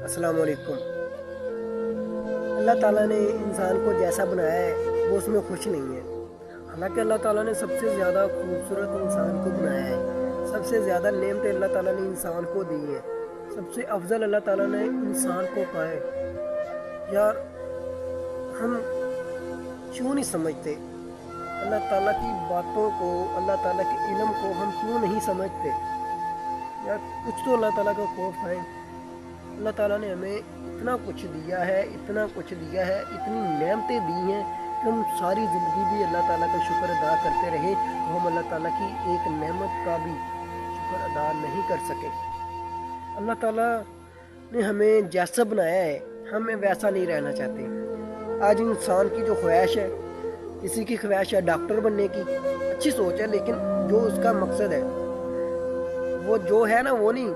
अस्सलाम वालेकुम। अल्लाह ताला ने इंसान को जैसा बनाया है वो उसमें खुश नहीं है। हालांकि अल्लाह ताला ने सबसे ज़्यादा खूबसूरत इंसान को बनाया है, सबसे ज़्यादा नेमतें अल्लाह ताला ने इंसान को दी हैं, सबसे अफजल अल्लाह ताला ने इंसान को कहा है। यार हम क्यों नहीं समझते अल्लाह ताला की बातों को, अल्लाह ताला के इल्म को हम क्यों नहीं समझते? यार कुछ तो अल्लाह ताला का खौफ है। अल्लाह ताला ने हमें इतना कुछ दिया है, इतना कुछ दिया है, इतनी नेमतें दी हैं कि हम सारी ज़िंदगी भी अल्लाह ताला का शुक्र अदा करते रहे तो हम अल्लाह ताला की एक नेमत का भी शुक्र अदा नहीं कर सके। अल्लाह ताला ने हमें जैसा बनाया है हमें वैसा नहीं रहना चाहते। आज इंसान की जो ख्वाहिश है, किसी की ख्वाहिश है डॉक्टर बनने की, अच्छी सोच है, लेकिन जो उसका मकसद है वो जो है ना वो नहीं।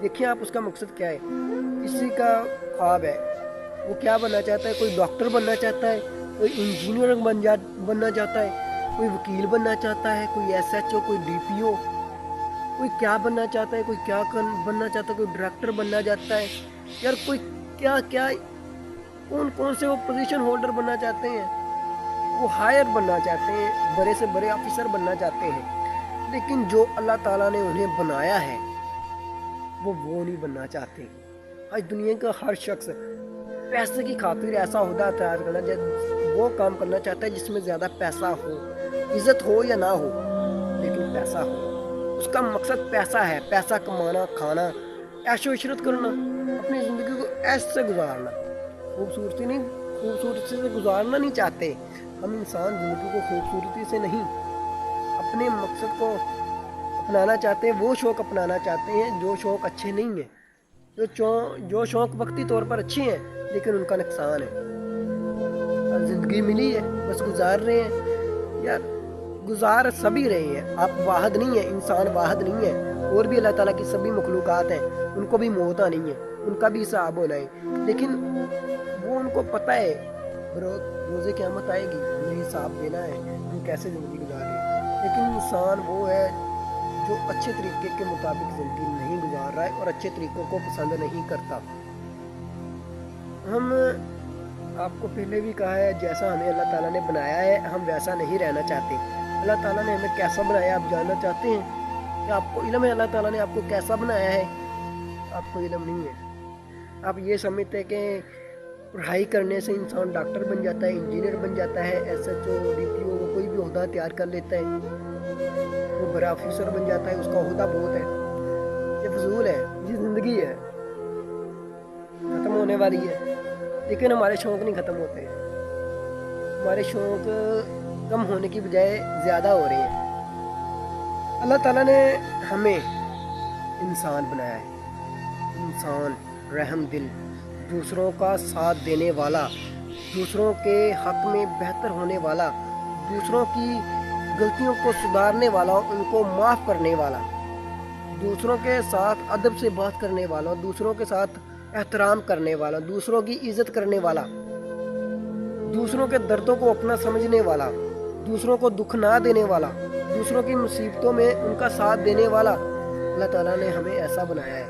देखिए आप उसका मकसद क्या है। किसी का ख्वाब है, वो क्या बनना चाहता है, कोई डॉक्टर बनना चाहता है, कोई इंजीनियर बनना चाहता है, कोई वकील बनना चाहता है, कोई एसएचओ, कोई डीपीओ, कोई क्या बनना चाहता है, कोई क्या बनना चाहता है, कोई डायरेक्टर बनना चाहता है। यार कोई क्या क्या कौन कौन से वो पोजीशन होल्डर बनना चाहते हैं, वो हायर बनना चाहते हैं, बड़े से बड़े ऑफिसर बनना चाहते हैं। लेकिन जो अल्लाह ताला ने उन्हें बनाया है वो नहीं बनना चाहते। आज दुनिया का हर शख्स पैसे की खातिर ऐसा ओहदा तैयार करना, वो काम करना चाहता है जिसमें ज़्यादा पैसा हो, इज्जत हो या ना हो, लेकिन पैसा हो। उसका मकसद पैसा है, पैसा कमाना, खाना, ऐशो इशरत करना, अपनी ज़िंदगी को ऐसे से गुजारना। खूबसूरती से गुजारना नहीं चाहते हम। इंसान ज़िंदगी को खूबसूरती से नहीं, अपने मकसद को अपनाना चाहते हैं, वो शौक़ अपनाना चाहते हैं जो शौक़ अच्छे नहीं हैं, जो शौक़ वक्ती तौर पर अच्छे हैं लेकिन उनका नुकसान है। ज़िंदगी मिली है बस गुजार रहे हैं। यार गुजार सभी रहे हैं, आप वाहद नहीं है, इंसान वाहद नहीं है। और भी अल्लाह ताला की सभी मखलूक़ात हैं, उनको भी मौत आनी है, उनका भी हिसाब होना है, लेकिन वो उनको पता है रोज़े क़यामत आएगी, हमें हिसाब देना है, हम कैसे ज़िंदगी गुजारें। लेकिन इंसान वो है जो अच्छे तरीके के मुताबिक ज़िंदगी नहीं गुजार रहा है और अच्छे तरीक़ों को पसंद नहीं करता। हम आपको पहले भी कहा है, जैसा हमें अल्लाह ताला ने बनाया है हम वैसा नहीं रहना चाहते। अल्लाह ताला ने हमें कैसा बनाया आप जानना चाहते हैं? कि आपको इल्म है अल्लाह ताला ने आपको कैसा बनाया है? आपको इल्म नहीं है। आप ये समझते हैं कि पढ़ाई करने से इंसान डॉक्टर बन जाता है, इंजीनियर बन जाता है, एसएचओ, डीपीओ, कोई भी ओहदा तैयार कर लेता है, वो बड़ा ऑफिसर बन जाता है, उसका ओहदा बहुत है। ये फजूल है, ये ज़िंदगी है, ख़त्म होने वाली है। लेकिन हमारे शौक़ नहीं ख़त्म होते, हमारे शौक़ कम होने की बजाय ज़्यादा हो रहे हैं। अल्लाह ताला ने हमें इंसान बनाया है, इंसान रहम दिल, दूसरों का साथ देने वाला, दूसरों के हक़ में बेहतर होने वाला, दूसरों की गलतियों को सुधारने वाला, उनको माफ़ करने वाला, दूसरों के साथ अदब से बात करने वाला, दूसरों के साथ एहतराम करने वाला, दूसरों की इज़्ज़त करने वाला, दूसरों के दर्दों को अपना समझने वाला, दूसरों को दुख ना देने वाला, दूसरों की मुसीबतों में उनका साथ देने वाला। अल्लाह ताला ने हमें ऐसा बनाया है,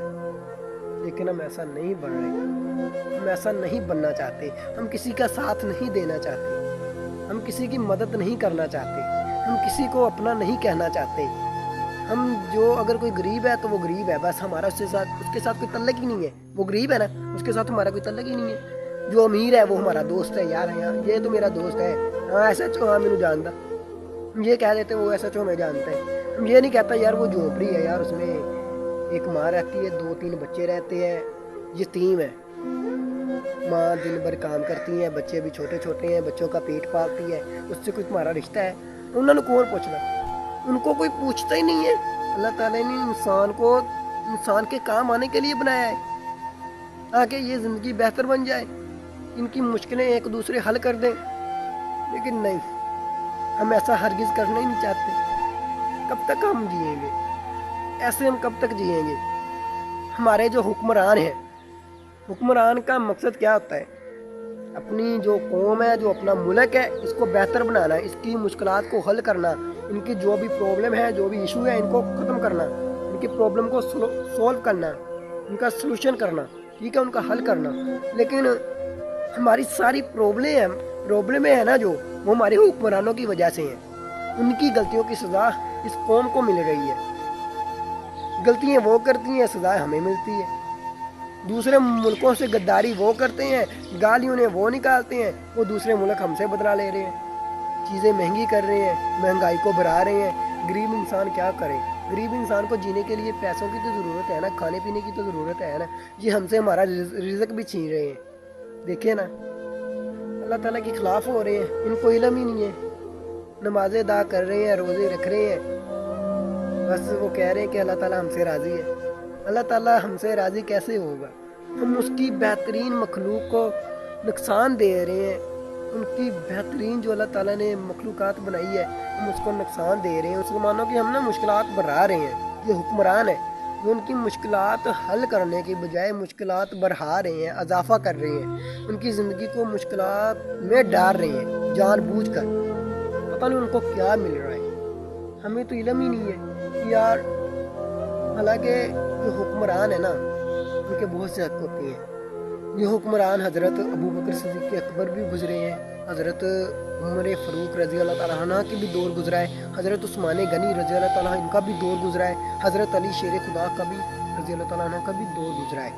लेकिन हम ऐसा नहीं बन रहे, हम ऐसा नहीं बनना चाहते। हम किसी का साथ नहीं देना चाहते, हम किसी की मदद नहीं करना चाहते, हम किसी को अपना नहीं कहना चाहते। हम जो अगर कोई गरीब है तो वो गरीब है, बस हमारा उसके साथ कोई तल्लक ही नहीं है। वो गरीब है ना, उसके साथ हमारा कोई तल्लक ही नहीं है। जो अमीर है वो हमारा दोस्त है, यार ये तो मेरा दोस्त है, हाँ ऐसा चो, हाँ मैंने जानता, हम ये कह देते वो ऐसा चो मैं जानता है। हम ये नहीं कहता यार वो झोपड़ी है, यार उसमें एक माँ रहती है, 2-3 बच्चे रहते हैं, यतीम है, माँ दिन भर काम करती हैं, बच्चे भी छोटे छोटे हैं, बच्चों का पेट पालती है, उससे कोई तुम्हारा रिश्ता है? उन्होंने कौन पूछना, उनको कोई पूछता ही नहीं है। अल्लाह ताला ने इंसान को इंसान के काम आने के लिए बनाया है, ताकि ये ज़िंदगी बेहतर बन जाए, इनकी मुश्किलें एक दूसरे हल कर दें। लेकिन नहीं, हम ऐसा हरगिज़ करना ही नहीं चाहते। कब तक हम जिएंगे ऐसे? हम कब तक जिएंगे? हमारे जो हुक्मरान हैं, हुक्मरान का मकसद क्या होता है? अपनी जो कौम है, जो अपना मुल्क है, इसको बेहतर बनाना, इसकी मुश्किलात को हल करना, इनकी जो भी प्रॉब्लम है, जो भी इशू है, इनको ख़त्म करना, इनकी प्रॉब्लम को सॉल्व करना, इनका सलूशन करना। ठीक है, उनका हल करना। लेकिन हमारी सारी प्रॉब्लम है ना जो, वो हमारे हुक्मरानों की वजह से हैं। उनकी गलतियों की सज़ा इस कौम को मिल रही है। गलतियाँ वो करती हैं, सज़ा हमें मिलती है। दूसरे मुल्कों से गद्दारी वो करते हैं, गाली उन्हें वो निकालते हैं, वो दूसरे मुल्क हमसे बदला ले रहे हैं। चीज़ें महंगी कर रहे हैं, महंगाई को बढ़ा रहे हैं। गरीब इंसान क्या करे? गरीब इंसान को जीने के लिए पैसों की तो ज़रूरत है ना, खाने पीने की तो ज़रूरत है ना। ये हमसे हमारा रिज़्क भी छीन रहे हैं। देखिए ना, अल्लाह ताला के खिलाफ हो रहे हैं, इनको इल्म ही नहीं है। नमाज़ें अदा कर रहे हैं, रोज़े रख रहे हैं, बस वो कह रहे हैं कि अल्लाह ताला हमसे राज़ी है। अल्लाह ताला हमसे राज़ी कैसे होगा? हम उसकी बेहतरीन मखलूक को नुकसान दे रहे हैं। उनकी बेहतरीन जो अल्लाह ताला ने मखलूक़ात बनाई है, हम उसको नुकसान दे रहे हैं। मुसलमानों की हम ना मुश्किलात बढ़ा रहे हैं। ये हुक्मरान है, वो उनकी मुश्किलात हल करने के बजाय मुश्किलात बढ़ा रहे हैं, इजाफा कर रहे हैं। उनकी ज़िंदगी को मुश्किलात में डाल रहे हैं जानबूझकर। पता नहीं उनको क्या मिल रहा है, हमें तो इल्म ही नहीं है कि यार। हालांकि जो हुक्मरान है ना, उनके बहुत से हक होते हैं। ये हुक्मरान हज़रत अबू बकर सिद्दीक़ अकबर भी गुजरे हैं, हज़रत उमर फ़ारूक रज़ी अल्लाह ताला अन्हु की भी दौर गुजरा है, हज़रत उस्मान गनी रज़ी अल्लाह ताला इनका भी दौर गुजरा है, हज़रत अली शेर खुदा का भी रज़ी अल्लाह ताला अन्हु का भी दौर गुजरा है।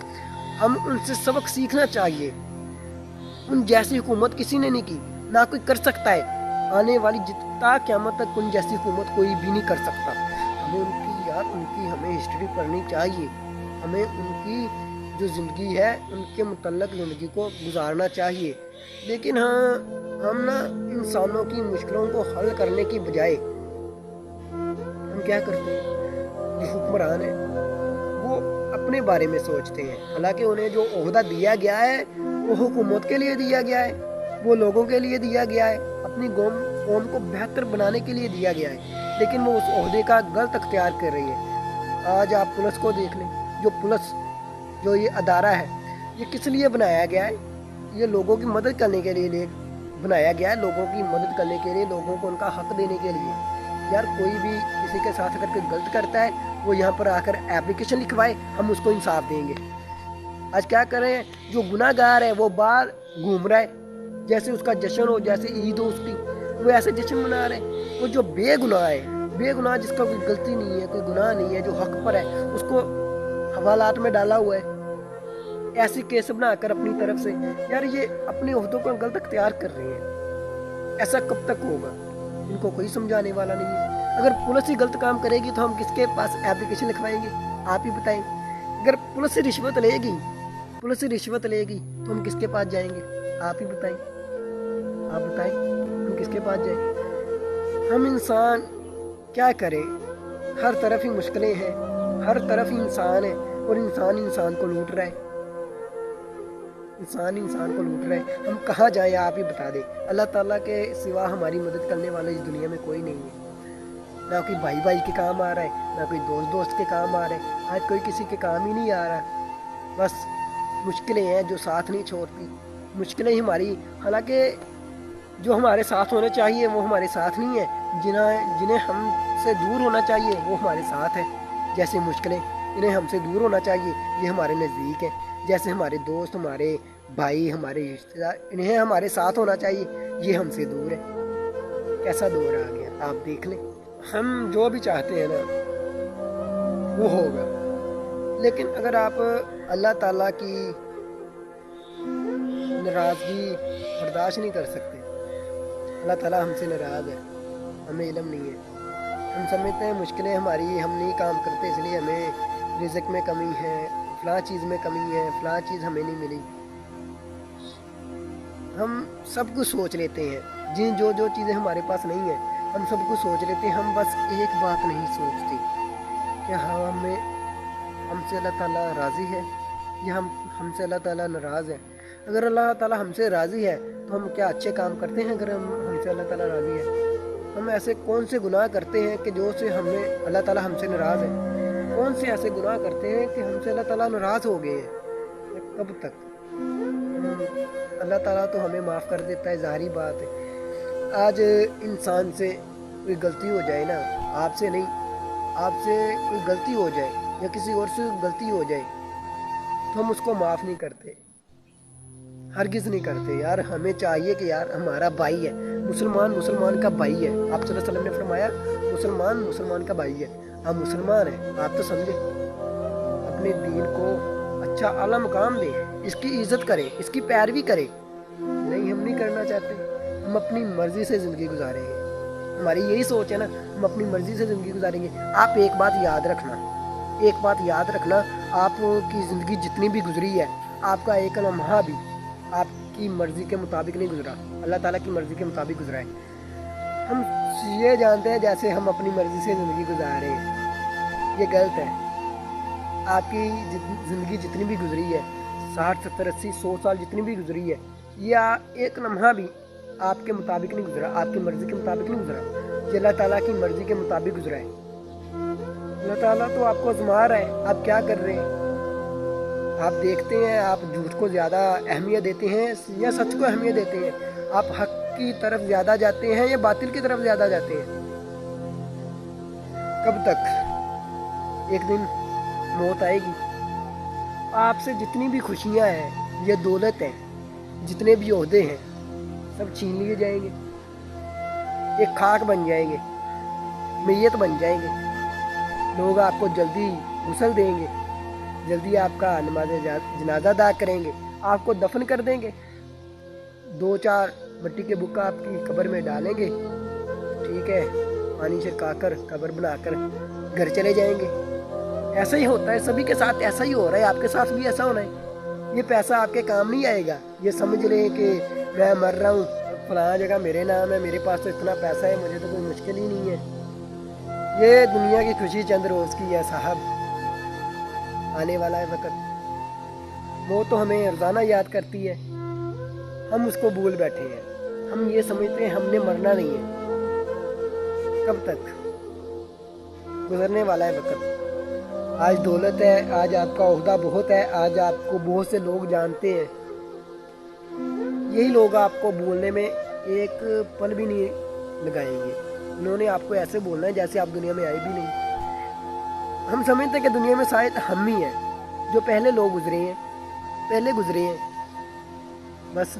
हम उनसे सबक सीखना चाहिए। उन जैसी हुकूमत किसी ने नहीं की, ना कोई कर सकता है। आने वाली जितना क़यामत तक उन जैसी हुकूमत कोई भी नहीं कर सकता। हमें उनकी हमें हिस्ट्री पढ़नी चाहिए। हमें उनकी जो ज़िंदगी है, उनके मुतल्लक ज़िंदगी को गुजारना चाहिए। लेकिन हाँ, हम ना इंसानों की मुश्किलों को हल करने की बजाय हम क्या करते हैं, जो हुक्मरान है वो अपने बारे में सोचते हैं। हालांकि उन्हें जो ओहदा दिया गया है वो हुकूमत के लिए दिया गया है, वो लोगों के लिए दिया गया है, अपनी कौम को बेहतर बनाने के लिए दिया गया है। लेकिन वो उस ओहदे का गलत अख्तियार कर रही है। आज आप पुलिस को देख लें, जो पुलिस जो ये अदारा है, ये किस लिए बनाया गया है? ये लोगों की मदद करने के लिए बनाया गया है, लोगों की मदद करने के लिए, लोगों को उनका हक देने के लिए। यार कोई भी किसी के साथ अगर कोई गलत करता है, वो यहाँ पर आकर एप्लीकेशन लिखवाए, हम उसको इंसाफ देंगे। आज क्या कर रहे हैं, जो गुनाहगार है वो बाहर घूम रहा है, जैसे उसका जश्न हो, जैसे ईद हो उसकी, वो ऐसे जश्न मना रहे हैं। वो जो बेगुनाह है, बेगुनाह जिसका कोई गलती नहीं है, कोई गुनाह नहीं है, जो हक पर है, उसको हवालात में डाला हुआ है, ऐसी केस बनाकर अपनी तरफ से। यार ये अपने ओहदों को गलत अख्तियार कर रहे हैं। ऐसा कब तक होगा? इनको कोई समझाने वाला नहीं है। अगर पुलिस ही गलत काम करेगी तो हम किसके पास एप्लीकेशन लिखवाएंगे? आप ही बताएं। अगर पुलिस से रिश्वत लेगी तो हम किसके पास जाएंगे? आप ही बताएं, आप बताएं, हम किसके पास जाएं? हम इंसान क्या करें? हर तरफ ही मुश्किलें हैं, हर तरफ ही इंसान है, और इंसान को लूट रहा है। हम कहाँ जाएं? आप ही बता दें। अल्लाह ताला के सिवा हमारी मदद करने वाला इस दुनिया में कोई नहीं है। ना कोई भाई के काम आ रहा है, ना कोई दोस्त के काम आ रहा है। आज कोई किसी के काम ही नहीं आ रहा। बस मुश्किलें हैं जो साथ नहीं छोड़ती। मुश्किलें ही हमारी, हालांकि जो हमारे साथ होने चाहिए वो हमारे साथ नहीं है, जिन्हें हमसे दूर होना चाहिए वो हमारे साथ है। जैसे मुश्किलें, इन्हें हमसे दूर होना चाहिए, ये हमारे नज़दीक हैं। जैसे हमारे दोस्त, हमारे भाई, हमारे रिश्तेदार, इन्हें हमारे साथ होना चाहिए, ये हमसे दूर है। कैसा दौर आ गया, आप देख लें। हम जो भी चाहते हैं ना वो होगा। लेकिन अगर आप अल्लाह ताला की नाराज़गी बर्दाश्त नहीं कर सकते, अल्लाह ताला हमसे नाराज़ है, हमें इल्म नहीं है, हम समझते हैं मुश्किलें हमारी, हम नहीं काम करते इसलिए हमें रिज़्क में कमी है, फ़लाँ चीज़ में कमी है, फ़लाँ चीज़ हमें नहीं मिली। हम सब कुछ सोच लेते हैं, जो चीज़ें हमारे पास नहीं है हम सब कुछ सोच लेते हैं। हम बस एक बात नहीं सोचते कि हमसे अल्लाह ताला राज़ी है या हमसे अल्लाह ताला नाराज़ है। अगर अल्लाह ताला हमसे राज़ी है तो हम क्या अच्छे काम करते हैं? अगर हमसे अल्लाह ताला राज़ी है, हम ऐसे कौन से गुनाह करते हैं कि जो से हमें अल्लाह ताला हमसे नाराज़ है? कौन से ऐसे गुनाह करते हैं कि हमसे अल्लाह ताला नाराज़ हो गए हैं? कब तक? अल्लाह ताला तो हमें माफ़ कर देता है, ज़ाहिरी बात है। आज इंसान से कोई गलती हो जाए ना, आपसे नहीं, आपसे कोई गलती हो जाए या किसी और से गलती हो जाए, तो हम उसको माफ़ नहीं करते, हरगिज़ नहीं करते। यार हमें चाहिए कि यार हमारा भाई है, मुसलमान मुसलमान का भाई है। आप सल्लल्लाहु अलैहि वसल्लम ने फरमाया मुसलमान मुसलमान का भाई है। हम मुसलमान हैं, आप तो समझे। अपने दीन को अच्छा आला मुकाम दें, इसकी इज़्ज़त करें, इसकी पैरवी करें। नहीं, हम नहीं करना चाहते। हम अपनी मर्ज़ी से ज़िंदगी गुजारेंगे, हमारी यही सोच है ना, हम अपनी मर्ज़ी से ज़िंदगी गुजारेंगे। आप एक बात याद रखना, एक बात याद रखना, आपकी ज़िंदगी जितनी भी गुजरी है, आपका एक लम्हा भी आपकी मर्ज़ी के मुताबिक नहीं गुजरा, अल्लाह ताला की मर्ज़ी के मुताबिक गुजरा है। हम ये जानते हैं जैसे हम अपनी मर्ज़ी से ज़िंदगी गुजार रहे हैं, ये गलत है। आपकी ज़िंदगी जितनी भी गुजरी है, 60 70 80 100 साल जितनी भी गुजरी है, या एक लम्हा भी आपके मुताबिक नहीं गुजरा, आपकी मर्ज़ी के मुताबिक नहीं गुजरा, ये अल्लाह ताला की मर्ज़ी के मुताबिक गुजरा है। अल्लाह ताला तो आपको आज़मा रहा है, आप क्या कर रहे हैं। आप देखते हैं, आप झूठ को ज़्यादा अहमियत देते हैं या सच को अहमियत देते हैं, आप हक की तरफ ज़्यादा जाते हैं या बातिल की तरफ ज़्यादा जाते हैं। कब तक? एक दिन मौत आएगी, आपसे जितनी भी खुशियां हैं, ये दौलत है, जितने भी ओहदे हैं, सब छीन लिए जाएंगे, एक खाक बन जाएंगे, मैयत बन जाएंगे। लोग आपको जल्दी गुस्ल देंगे, जल्दी आपका नमाज जनाजा अदा करेंगे, आपको दफन कर देंगे, 2-4 मिट्टी के बुक्का आपकी कब्र में डालेंगे, ठीक है, पानी छिड़काकर कब्र बनाकर घर चले जाएंगे। ऐसा ही होता है, सभी के साथ ऐसा ही हो रहा है, आपके साथ भी ऐसा होना है। ये पैसा आपके काम नहीं आएगा, ये समझ रहे हैं कि मैं मर रहा हूँ, फलां जगह मेरे नाम है, मेरे पास तो इतना पैसा है, मुझे तो कोई मुश्किल ही नहीं है। ये दुनिया की खुशी चंद रोज़ की है साहब, आने वाला है वक्त। वो तो हमें रोज़ाना याद करती है, हम उसको भूल बैठे हैं। हम ये समझते हैं हमने मरना नहीं है। कब तक? गुजरने वाला है वक्त। आज दौलत है, आज आपका ओहदा बहुत है, आज आपको बहुत से लोग जानते हैं, यही लोग आपको बोलने में एक पल भी नहीं लगाएंगे। उन्होंने आपको ऐसे बोलना है जैसे आप दुनिया में आए भी नहीं। हम समझते हैं कि दुनिया में शायद हम ही हैं जो पहले लोग गुजरे हैं, पहले गुजरे हैं, बस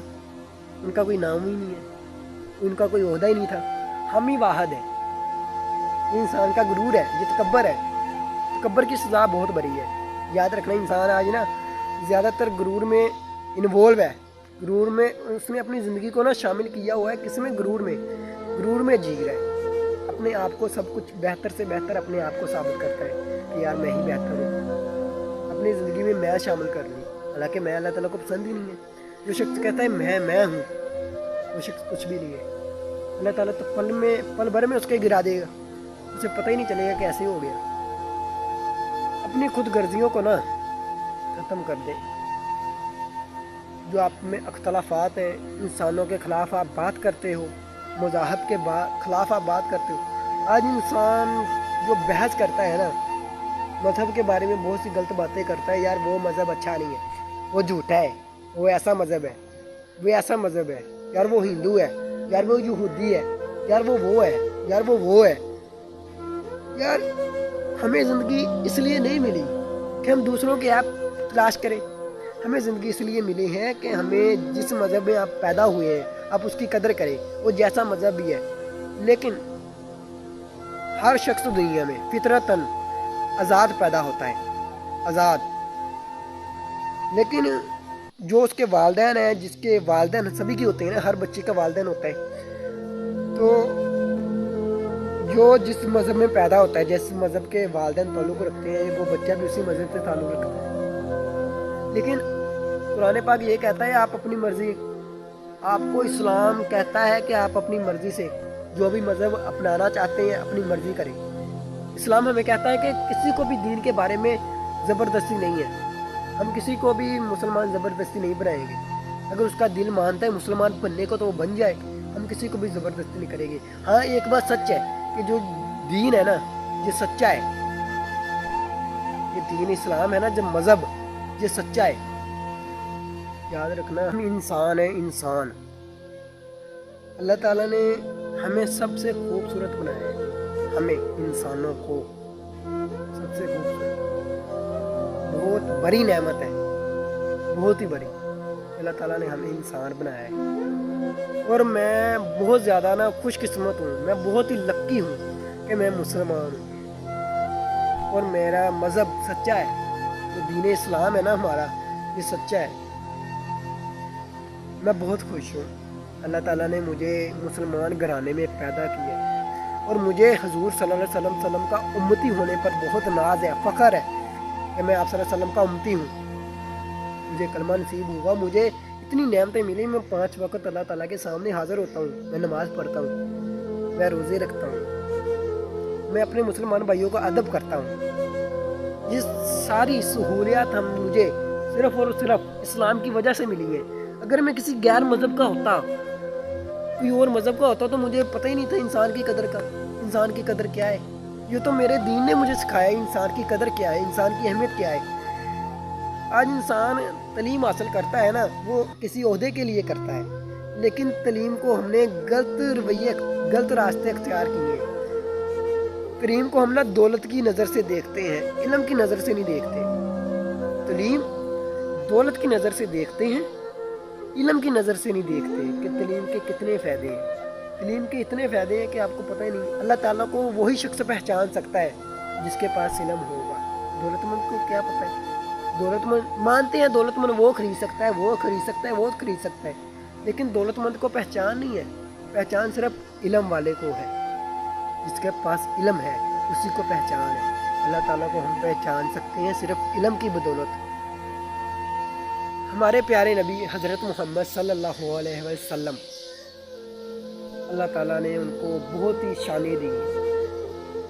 उनका कोई नाम ही नहीं है, उनका कोई ओहदा ही नहीं था, हम ही वाहद हैं। इंसान का गुरूर है, ये तकब्बर है, तकब्बर की सज़ा बहुत बड़ी है। याद रखना, इंसान आज ना ज़्यादातर गुरूर में इन्वॉल्व है, गुरूर में उसने अपनी ज़िंदगी को ना शामिल किया हुआ है। किस में? गुरूर में जी रहा है, अपने आप को सब कुछ बेहतर से बेहतर अपने आप को साबित करता है कि यार मैं ही बेहतर हूँ, अपनी ज़िंदगी में मैं शामिल कर लूँ, हालांकि मैं अल्लाह ताला को पसंद ही नहीं है। जो शख्स कहता है मैं हूँ, वो शख्स कुछ भी नहीं है। अल्लाह ताला तो पल भर में उसके गिरा देगा, उसे पता ही नहीं चलेगा कि ऐसे हो गया। अपनी खुद गर्जियों को ना ख़त्म कर दे। जो आप में अख्तलाफात है, इंसानों के ख़िलाफ़ आप बात करते हो, मज़ाहब के ख़िलाफ़ आप बात करते हो। आज इंसान जो बहस करता है ना, मज़हब के बारे में बहुत सी गलत बातें करता है, यार वो मज़हब अच्छा नहीं है, वो झूठा है, वो ऐसा मज़हब है, वो ऐसा मज़हब है, यार वो हिंदू है, यार वो यहूदी है, यार वो है, यार वो है। यार हमें ज़िंदगी इसलिए नहीं मिली कि हम दूसरों के ऐप तलाश करें, हमें ज़िंदगी इसलिए मिली है कि हमें जिस मज़हब में आप पैदा हुए हैं आप उसकी कदर करें, वो जैसा मज़हब भी है। लेकिन हर शख्स दुनिया में फितरतन आज़ाद पैदा होता है, आज़ाद। लेकिन जो उसके वालिदैन हैं, जिसके वालिदैन सभी की होते हैं ना, हर बच्चे का वालिदैन होता है, तो जो जिस मज़हब में पैदा होता है, जिस मज़हब के वालिदैन ताल्लुक़ रखते हैं, वो बच्चा भी उसी मज़हब से ताल्लुक़ रखता है। लेकिन कुरान पाक ये कहता है आप अपनी मर्ज़ी, आपको इस्लाम कहता है कि आप अपनी मर्ज़ी से जो भी मज़हब अपनाना चाहते हैं अपनी मर्ज़ी करें। इस्लाम हमें कहता है कि किसी को भी दीन के बारे में ज़बरदस्ती नहीं है, हम किसी को भी मुसलमान ज़बरदस्ती नहीं बनाएंगे। अगर उसका दिल मानता है मुसलमान बनने को तो वो बन जाए, हम किसी को भी ज़बरदस्ती नहीं करेंगे। हाँ, एक बात सच है कि जो दीन है ना, ये सच्चा है, ये दीन इस्लाम है ना, जो मज़हब, ये सच्चा है। याद रखना, हम इंसान हैं, इंसान। अल्लाह ताला ने हमें सबसे खूबसूरत बनाया है, हमें इंसानों को सबसे खूबसूरत, बहुत बड़ी नेमत है। बहुत ही बड़ी। अल्लाह ताला ने हमें इंसान बनाया है और मैं बहुत ज़्यादा ना खुशकिस्मत हूँ, मैं बहुत ही लक्की हूँ कि मैं मुसलमान हूँ और मेरा मज़हब सच्चा है। जो दीन इस्लाम है ना हमारा, ये सच्चा है। मैं बहुत खुश हूँ, अल्लाह ताला ने मुझे मुसलमान घराने में पैदा किया और मुझे हजूर सल्लल्लाहु अलैहि वसल्लम का उम्मती होने पर बहुत नाज है, फ़ख्र है कि मैं आप सल्लल्लाहु अलैहि वसल्लम का उम्मती हूँ। मुझे कलमा नसीब हुआ, मुझे इतनी नेमतें मिली। मैं 5 वक्त अल्लाह ताला के सामने हाज़िर होता हूँ, मैं नमाज़ पढ़ता हूँ, मैं रोज़े रखता हूँ, मैं अपने मुसलमान भाइयों का अदब करता हूँ। ये सारी सहूलियात हम मुझे सिर्फ़ और सिर्फ इस्लाम की वजह से मिली है। अगर मैं किसी गैर मज़हब का होता, कोई और मज़हब का होता, तो मुझे पता ही नहीं था इंसान की कदर का, इंसान की कदर क्या है। ये तो मेरे दीन ने मुझे सिखाया इंसान की कदर क्या है, इंसान की अहमियत क्या है। आज इंसान तलीम हासिल करता है ना, वो किसी ओहदे के लिए करता है, लेकिन तलीम को हमने गलत रवैये, गलत रास्ते अख्तियार किए हैं। तलीम को हम ना दौलत की नज़र से देखते हैं, इल्म की नज़र से नहीं देखते। तलीम दौलत की नज़र से देखते हैं, इल्म की नज़र से नहीं देखते कि तलीम के कितने फ़ायदे हैं। तलीम के इतने फ़ायदे हैं कि आपको पता ही नहीं। अल्लाह ताला को वही शख्स पहचान सकता है जिसके पास इल्म होगा। दौलतमंद को क्या पता है? दौलतमंद मानते हैं, दौलतमंद वो खरीद सकता है, वो खरीद सकता है, वो खरीद सकता है, लेकिन दौलतमंद को पहचान नहीं है। पहचान सिर्फ इल्म वाले को है, जिसके पास इल्म है उसी को पहचान है। अल्लाह ताला को हम पहचान सकते हैं सिर्फ इल्म की बदौलत। हमारे प्यारे नबी हज़रत मोहम्मद सल्लल्लाहु अलैहि वसल्लम, अल्लाह ताला ने उनको बहुत ही शानें दी,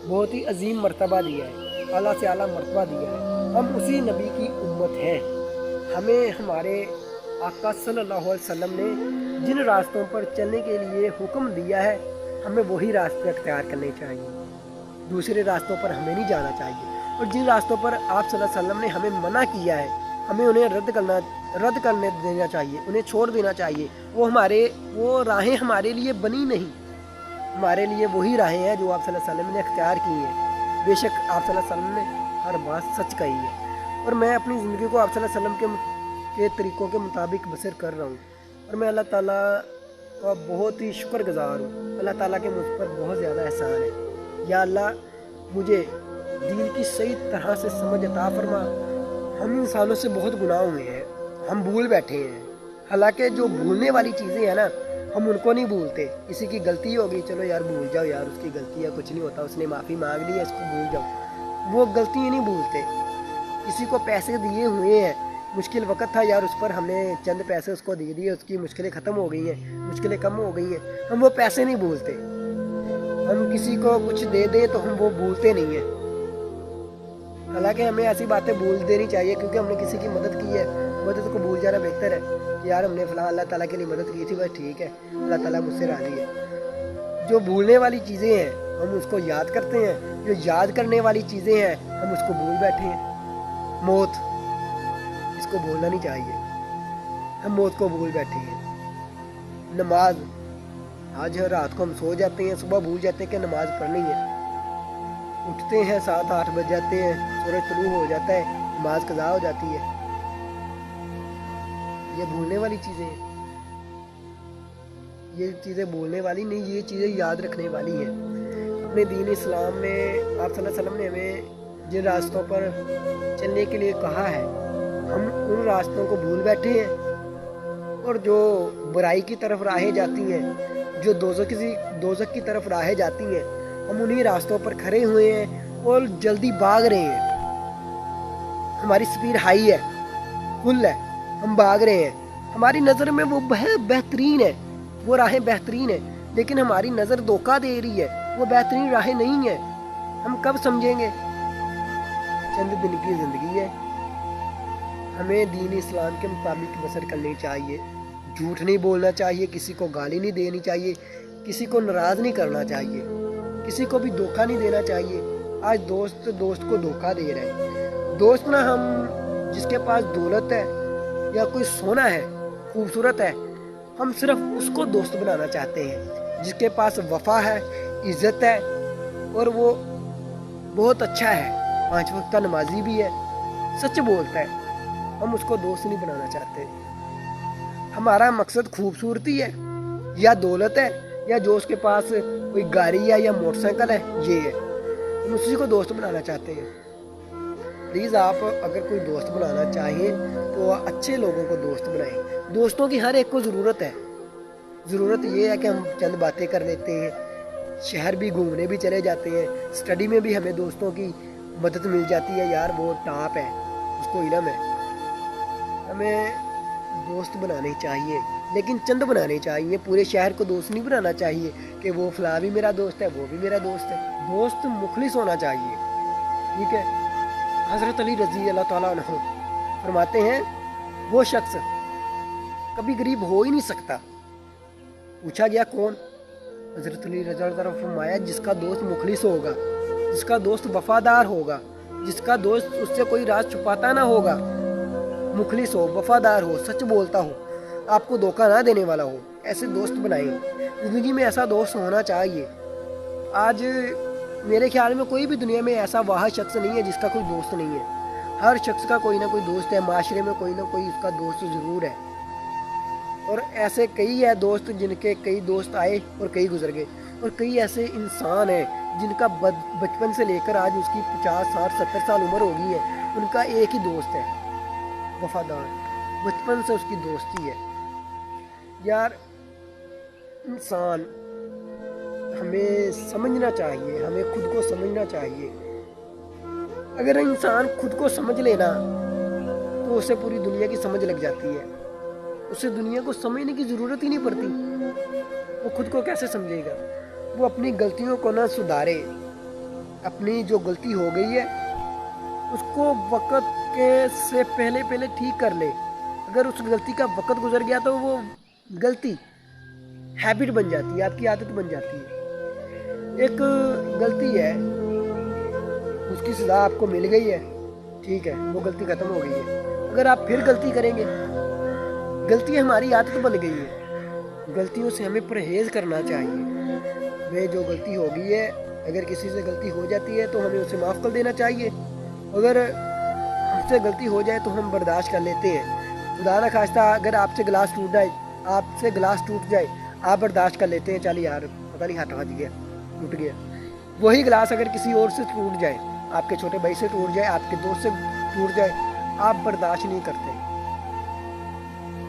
बहुत ही अजीम मर्तबा दिया है, आला से आला मर्तबा दिया है। हम उसी नबी की उम्मत हैं। हमें हमारे आका सल्लल्लाहु अलैहि वसल्लम ने जिन रास्तों पर चलने के लिए हुक्म दिया है, हमें वही रास्ते अख्तियार करने चाहिए, दूसरे रास्तों पर हमें नहीं जाना चाहिए। और जिन रास्तों पर आप सल्लल्लाहु अलैहि वसल्लम ने हमें मना किया है, हमें उन्हें रद्द करने देना चाहिए, उन्हें छोड़ देना चाहिए। वो राहें हमारे लिए बनी नहीं, हमारे लिए वही राहें हैं जो आप सल्लल्लाहु अलैहि वसल्लम ने अख्तियार की हैं। बेशक आप सल्लल्लाहु अलैहि वसल्लम ने हर बात सच कही है और मैं अपनी ज़िंदगी को आप सल्लल्लाहु अलैहि वसल्लम के तरीक़ों के मुताबिक बसर कर रहा हूँ और मैं अल्लाह ताला का बहुत ही शुक्रगुज़ार हूँ। अल्लाह ताला के मुझ पर बहुत ज़्यादा एहसान है। या अल्लाह, मुझे दीन की सही तरह से समझ अता फरमा। हम इंसानों से बहुत गुनाह हुए हैं, हम भूल बैठे हैं। हालांकि जो भूलने वाली चीज़ें हैं ना, हम उनको नहीं भूलते। किसी की गलती होगी, चलो यार भूल जाओ यार, उसकी गलती है, कुछ नहीं होता, उसने माफ़ी मांग ली है, इसको भूल जाओ। वो गलती नहीं भूलते। किसी को पैसे दिए हुए हैं, मुश्किल वक्त था यार, उस पर हमने चंद पैसे उसको दे दिए, उसकी मुश्किलें ख़त्म हो गई हैं, मुश्किलें कम हो गई हैं, हम वो पैसे नहीं भूलते। हम किसी को कुछ दे दें तो हम वो भूलते नहीं हैं। हालांकि हमें ऐसी बातें भूल देनी चाहिए, क्योंकि हमने किसी की मदद की है, मदद को भूल जाना बेहतर है कि यार हमने फ़लाँ अल्लाह ताला के लिए मदद की थी, बस ठीक है, अल्लाह ताला मुझसे राज़ी है। जो भूलने वाली चीज़ें हैं हम उसको याद करते हैं, जो याद करने वाली चीज़ें हैं हम उसको भूल बैठे हैं। मौत, इसको भूलना नहीं चाहिए, हम मौत को भूल बैठे हैं। नमाज, आज रात को हम सो जाते हैं, सुबह भूल जाते हैं कि नमाज पढ़नी है, उठते हैं 7-8 बज जाते हैं, सूरज तुलू हो जाता है, नमाज कज़ा हो जाती है। ये भूलने वाली चीज़ें हैं, ये चीज़ें भूलने वाली नहीं, ये चीज़ें याद रखने वाली हैं। अपने दीन इस्लाम में आप सल्लल्लाहु अलैहि वसल्लम ने हमें जिन रास्तों पर चलने के लिए कहा है, हम उन रास्तों को भूल बैठे हैं और जो बुराई की तरफ राहें जाती हैं, जो दोज़ख की तरफ राहें जाती हैं, हम उन्हीं रास्तों पर खड़े हुए हैं और जल्दी भाग रहे हैं। हमारी स्पीड हाई है, फुल है, हम भाग रहे हैं। हमारी नज़र में वो बेहतरीन है, वो राहें बेहतरीन है, लेकिन हमारी नज़र धोखा दे रही है, वो बेहतरीन राहें नहीं है। हम कब समझेंगे? चंद दिन की ज़िंदगी है, हमें दीन इस्लाम के मुताबिक बसर करनी चाहिए। झूठ नहीं बोलना चाहिए, किसी को गाली नहीं देनी चाहिए, किसी को नाराज़ नहीं करना चाहिए, किसी को भी धोखा नहीं देना चाहिए। आज दोस्त को धोखा दे रहे हैं। दोस्त ना, हम जिसके पास दौलत है या कोई सोना है, खूबसूरत है, हम सिर्फ उसको दोस्त बनाना चाहते हैं। जिसके पास वफा है, इज़्ज़त है और वो बहुत अच्छा है, 5 वक्त का नमाजी भी है, सच बोलता है, हम उसको दोस्त नहीं बनाना चाहते। हमारा मकसद खूबसूरती है या दौलत है या जो उसके पास कोई गाड़ी है या मोटरसाइकिल है, ये है, हम उसी को दोस्त बनाना चाहते हैं। प्लीज़ आप अगर कोई दोस्त बनाना चाहें तो अच्छे लोगों को दोस्त बनाएं। दोस्तों की हर एक को ज़रूरत है। ज़रूरत ये है कि हम चंद बातें कर लेते हैं, शहर भी घूमने भी चले जाते हैं, स्टडी में भी हमें दोस्तों की मदद मिल जाती है। यार वो टॉप है, उसको इल्म है। हमें दोस्त बनाने चाहिए, लेकिन चंद बनाने चाहिए। पूरे शहर को दोस्त नहीं बनाना चाहिए कि वो फलां भी मेरा दोस्त है, वो भी मेरा दोस्त है। दोस्त मुखलिस होना चाहिए, ठीक है। हज़रत अली रज़ी अल्लाह ताला अन्हु फरमाते हैं, वो शख्स कभी गरीब हो ही नहीं सकता। पूछा गया कौन? हज़रत अली रज़ी अल्लाह ताला फरमाया, जिसका दोस्त मुखलिस होगा, जिसका दोस्त वफादार होगा, जिसका दोस्त उससे कोई राज छुपाता ना होगा, मुखलिस हो, वफादार हो, सच बोलता हो, आपको धोखा ना देने वाला हो, ऐसे दोस्त बनाएं। ज़िंदगी में ऐसा दोस्त होना चाहिए। आज मेरे ख्याल में कोई भी दुनिया में ऐसा वाह शख्स नहीं है जिसका कोई दोस्त नहीं है। हर शख्स का कोई ना कोई दोस्त है, माशरे में कोई ना कोई उसका दोस्त ज़रूर है। और ऐसे कई है दोस्त जिनके कई दोस्त आए और कई गुजर गए, और कई ऐसे इंसान हैं जिनका बचपन से लेकर आज उसकी 50, 60, 70 साल उम्र हो गई है, उनका एक ही दोस्त है, वफादार, बचपन से उसकी दोस्ती है। यार इंसान हमें समझना चाहिए, हमें खुद को समझना चाहिए। अगर इंसान खुद को समझ लेना तो उसे पूरी दुनिया की समझ लग जाती है। उसे दुनिया को समझने की ज़रूरत ही नहीं पड़ती। वो खुद को कैसे समझेगा? वो अपनी गलतियों को ना सुधारे, अपनी जो गलती हो गई है उसको वक्त के से पहले ठीक कर ले। अगर उस गलती का वक्त गुजर गया तो वो गलती हैबिट बन जाती है, आपकी आदत बन जाती है। एक गलती है, उसकी सज़ा आपको मिल गई है, ठीक है, वो गलती ख़त्म हो गई है। अगर आप फिर गलती करेंगे, गलती हमारी आदत बन गई है। गलतियों से हमें परहेज़ करना चाहिए। वे जो गलती हो गई है, अगर किसी से गलती हो जाती है तो हमें उसे माफ़ कर देना चाहिए। अगर हमसे गलती हो जाए तो हम बर्दाश्त कर लेते हैं। खुदा न खास्ता अगर आपसे गिलास टूट जाए, आप बर्दाश्त कर लेते हैं, चल यार पता नहीं हट गया, टूट गया। वही गिलास अगर किसी और से टूट जाए, आपके छोटे भाई से टूट जाए, आपके दोस्त से टूट जाए, आप बर्दाश्त नहीं करते,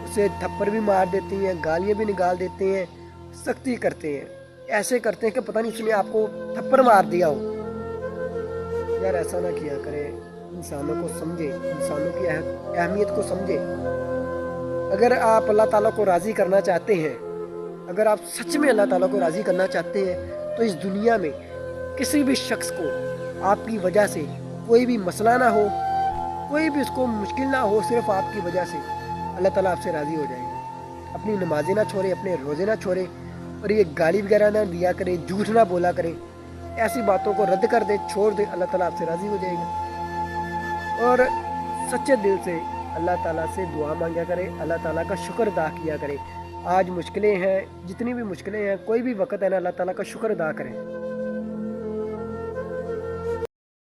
उसे थप्पड़ भी मार देती हैं, गालियाँ भी निकाल देते हैं, सख्ती करते हैं, ऐसे करते हैं कि पता नहीं उसने आपको थप्पड़ मार दिया हो। यार ऐसा ना किया करें। इंसानों को समझे, इंसानों की अहमियत को समझे। अगर आप अल्लाह ताला को राज़ी करना चाहते हैं, अगर आप सच में अल्लाह ताला को राज़ी करना चाहते हैं, तो इस दुनिया में किसी भी शख्स को आपकी वजह से कोई भी मसला ना हो, कोई भी उसको मुश्किल ना हो, सिर्फ आपकी वजह से अल्लाह ताला आपसे राज़ी हो जाएगा। अपनी नमाजें ना छोड़े, अपने रोज़े ना छोड़े, और ये गाली वगैरह ना दिया करे, झूठ ना बोला करे, ऐसी बातों को रद्द कर दे, छोड़ दे, अल्लाह ताला आपसे राज़ी हो जाएगा। और सच्चे दिल से अल्लाह ताला से दुआ मांगा करे, अल्लाह ताला का शुक्र अदा किया करे। आज मुश्किलें हैं, जितनी भी मुश्किलें हैं, कोई भी वक्त है ना, अल्लाह ताला का शुक्र अदा करें।